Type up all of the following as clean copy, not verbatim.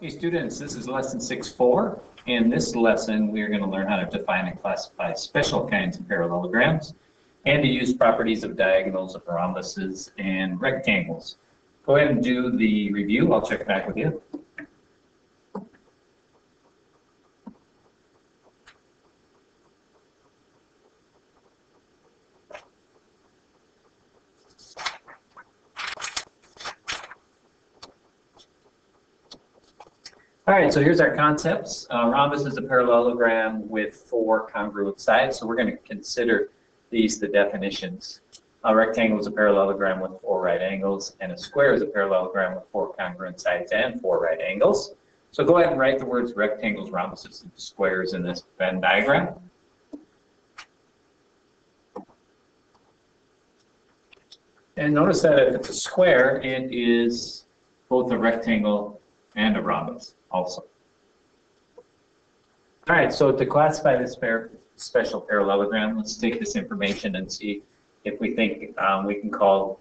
Hey students, this is lesson 6.4. In this lesson, we are going to learn how to define and classify special kinds of parallelograms and to use properties of diagonals, of rhombuses, and rectangles. Go ahead and do the review. I'll check back with you. All right, so here's our concepts. Rhombus is a parallelogram with 4 congruent sides, so we're going to consider these the definitions. A rectangle is a parallelogram with 4 right angles, and a square is a parallelogram with 4 congruent sides and 4 right angles. So go ahead and write the words rectangles, rhombuses, and squares in this Venn diagram. And notice that if it's a square, it is both a rectangle and a rhombus also. All right, so to classify this special parallelogram, let's take this information and see if we think we can call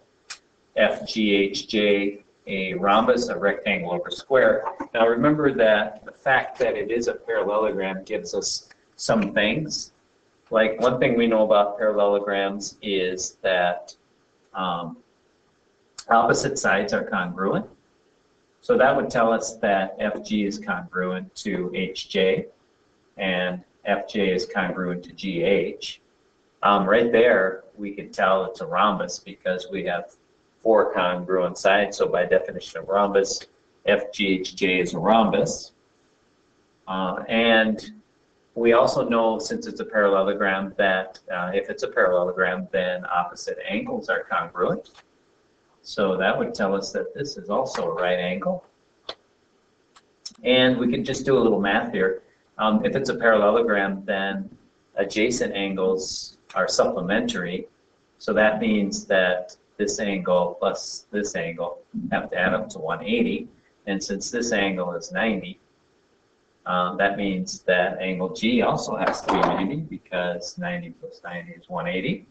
FGHJ a rhombus, a rectangle over square. Now remember that the fact that it is a parallelogram gives us some things. Like one thing we know about parallelograms is that opposite sides are congruent. So that would tell us that FG is congruent to HJ and FJ is congruent to GH. Right there, we can tell it's a rhombus because we have 4 congruent sides. So by definition of rhombus, FGHJ is a rhombus. And we also know, since it's a parallelogram, that if it's a parallelogram, then opposite angles are congruent. So that would tell us that this is also a right angle. And we can just do a little math here. If it's a parallelogram, then adjacent angles are supplementary. So that means that this angle plus this angle have to add up to 180. And since this angle is 90, that means that angle G also has to be 90 because 90 plus 90 is 180.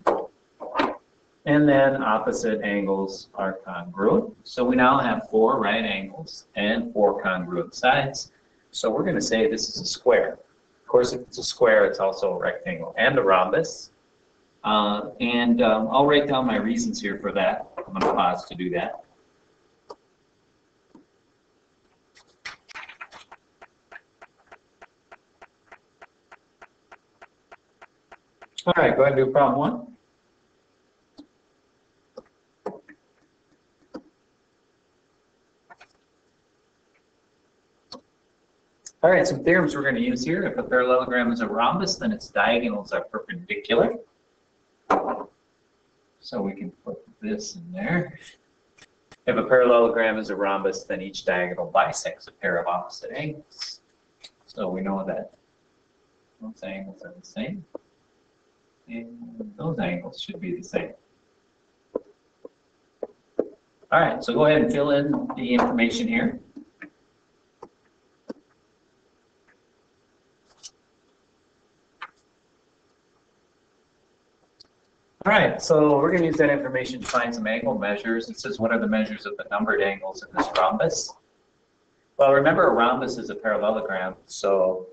And then opposite angles are congruent. So we now have 4 right angles and 4 congruent sides. So we're going to say this is a square. Of course, if it's a square, it's also a rectangle and a rhombus. I'll write down my reasons here for that. I'm going to pause to do that. All right, go ahead and do problem 1. All right, some theorems we're going to use here. If a parallelogram is a rhombus, then its diagonals are perpendicular. So we can put this in there. If a parallelogram is a rhombus, then each diagonal bisects a pair of opposite angles. So we know that those angles are the same. And those angles should be the same. All right, so go ahead and fill in the information here. All right, so we're going to use that information to find some angle measures. It says, what are the measures of the numbered angles in this rhombus? Well, remember, a rhombus is a parallelogram, so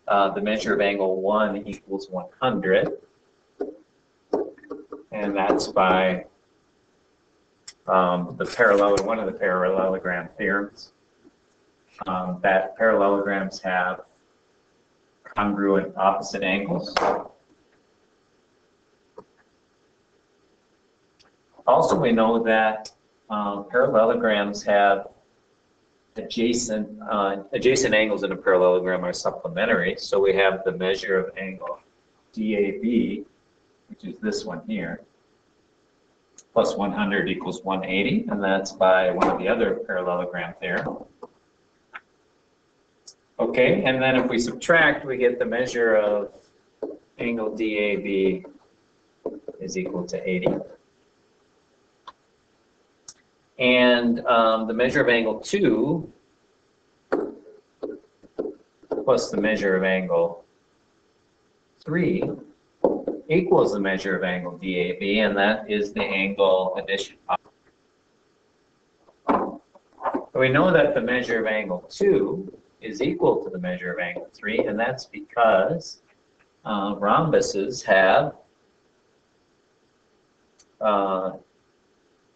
the measure of angle 1 equals 100. And that's by one of the parallelogram theorems, that parallelograms have congruent opposite angles. Also, we know that parallelograms have adjacent angles in a parallelogram are supplementary. So we have the measure of angle DAB, which is this one here, plus 100 equals 180, and that's by one of the other parallelogram theorem. Okay, and then if we subtract, we get the measure of angle DAB is equal to 80. And the measure of angle 2 plus the measure of angle 3 equals the measure of angle DAB, and that is the angle addition. So we know that the measure of angle 2 is equal to the measure of angle 3, and that's because rhombuses have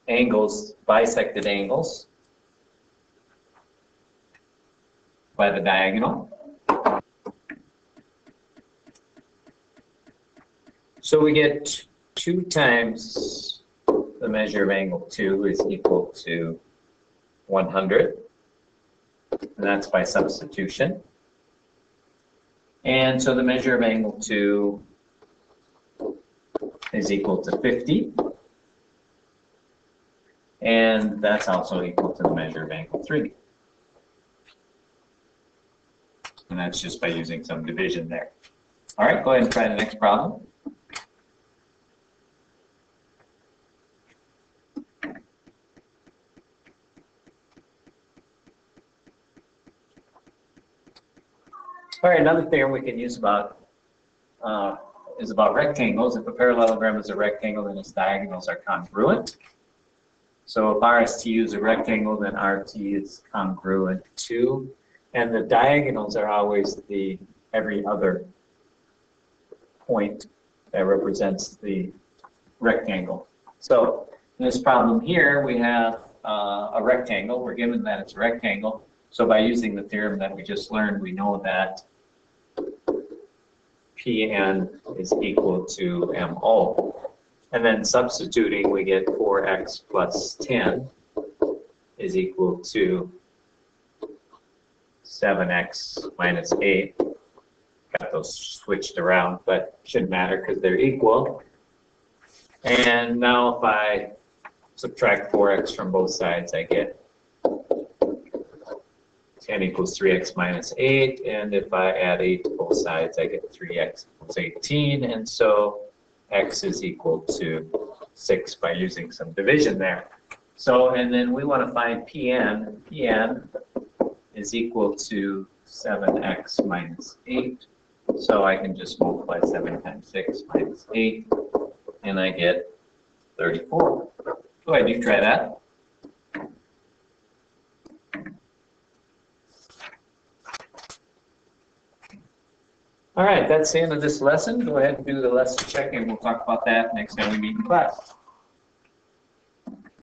angles, bisected angles by the diagonal. So we get 2 times the measure of angle 2 is equal to 100, and that's by substitution. And so the measure of angle 2 is equal to 50, and that's also equal to the measure of angle 3. And that's just by using some division there. All right, go ahead and try the next problem. All right, another theorem we can use is about rectangles. If a parallelogram is a rectangle, then its diagonals are congruent. So if RST is a rectangle, then RT is congruent too. And the diagonals are always the every other point that represents the rectangle. So in this problem here, we have a rectangle. We're given that it's a rectangle. So by using the theorem that we just learned, we know that Pn is equal to MO. And then substituting, we get 4x plus 10 is equal to 7x minus 8. Got those switched around, but shouldn't matter because they're equal. And now if I subtract 4x from both sides, I get 10 equals 3x minus 8, and if I add 8 to both sides, I get 3x equals 18, and so x is equal to 6 by using some division there. So, and then we want to find Pn. Pn is equal to 7x minus 8, so I can just multiply 7 times 6 minus 8, and I get 34. Go ahead, you try that. All right, that's the end of this lesson. Go ahead and do the lesson check, and we'll talk about that next time we meet in class.